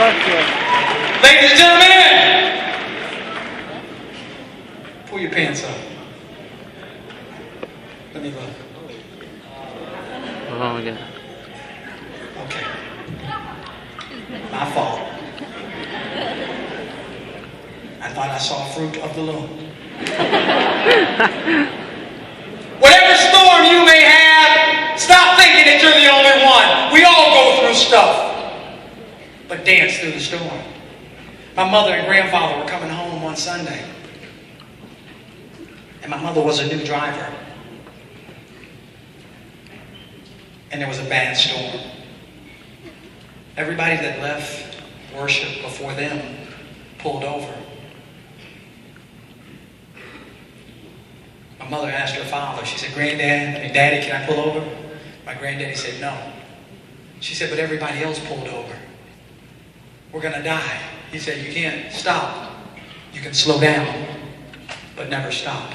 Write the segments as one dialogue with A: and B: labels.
A: Ladies and gentlemen, pull your pants up. Let me look.
B: Oh, yeah.
A: Okay. My fault. I thought I saw fruit of the loom. Whatever storm you may have, stop thinking that you're the only one. We all go through stuff. But dance through the storm. My mother and grandfather were coming home one Sunday. And my mother was a new driver. And there was a bad storm. Everybody that left worship before them pulled over. My mother asked her father, she said, Daddy, can I pull over? My granddaddy said, no. She said, but everybody else pulled over. We're going to die. He said, you can't stop. You can slow down, but never stop.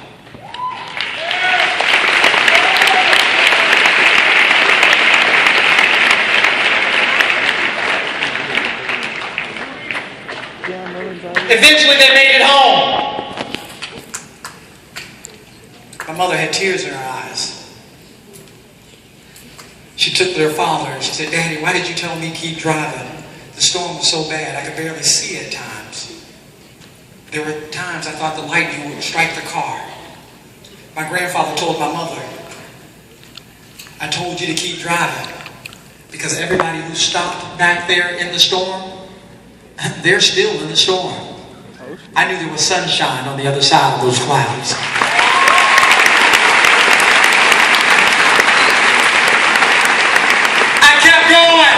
A: Eventually they made it home. My mother had tears in her eyes. She took to her father and she said, Daddy, why did you tell me keep driving? The storm was so bad I could barely see at times. There were times I thought the lightning would strike the car. My grandfather told my mother, I told you to keep driving because everybody who stopped back there in the storm, they're still in the storm. I knew there was sunshine on the other side of those clouds. I kept going.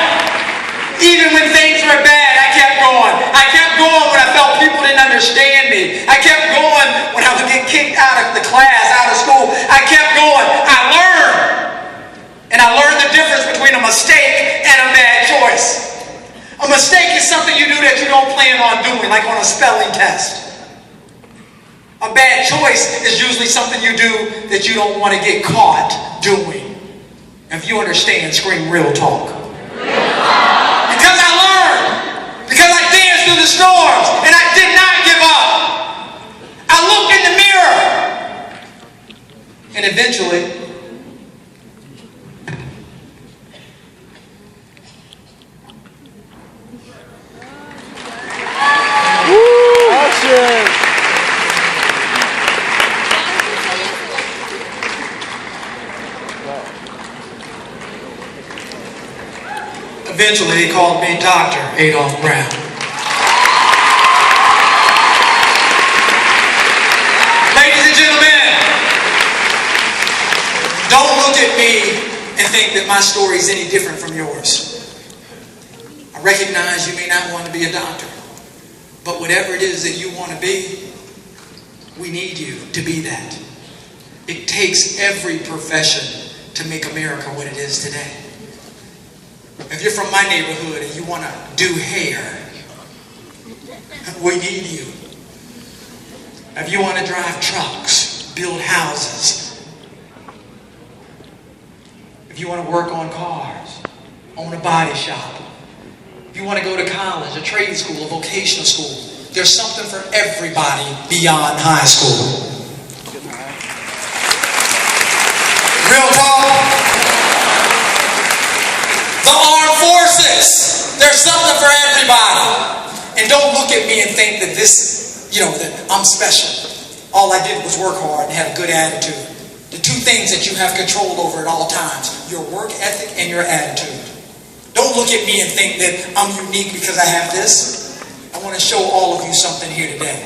A: Even when things were bad, I kept going. I kept going when I felt people didn't understand me. I kept going when I would get kicked out of the class, out of school. I kept going. I learned. And I learned the difference between a mistake and a bad choice. A mistake is something you do that you don't plan on doing, like on a spelling test. A bad choice is usually something you do that you don't want to get caught doing. If you understand, scream real talk. Because I learned. Because I danced through the storms and I did not give up. I looked in the mirror. And eventually, they called me Dr.Brown. Ladies and gentlemen, don't look at me and think that my story is any different from yours. I recognize you may not want to be a doctor, but whatever it is that you want to be, we need you to be that. It takes every profession to make America what it is today. If you're from my neighborhood and you want to do hair, we need you. If you want to drive trucks, build houses, if you want to work on cars, own a body shop, if you want to go to college, a trade school, a vocational school, there's something for everybody beyond high school. Real talk. The armed forces. There's something for everybody. And don't look at me and think that this, that I'm special. All I did was work hard and have a good attitude. The two things that you have control over at all times, your work ethic and your attitude. Don't look at me and think that I'm unique because I have this. I want to show all of you something here today.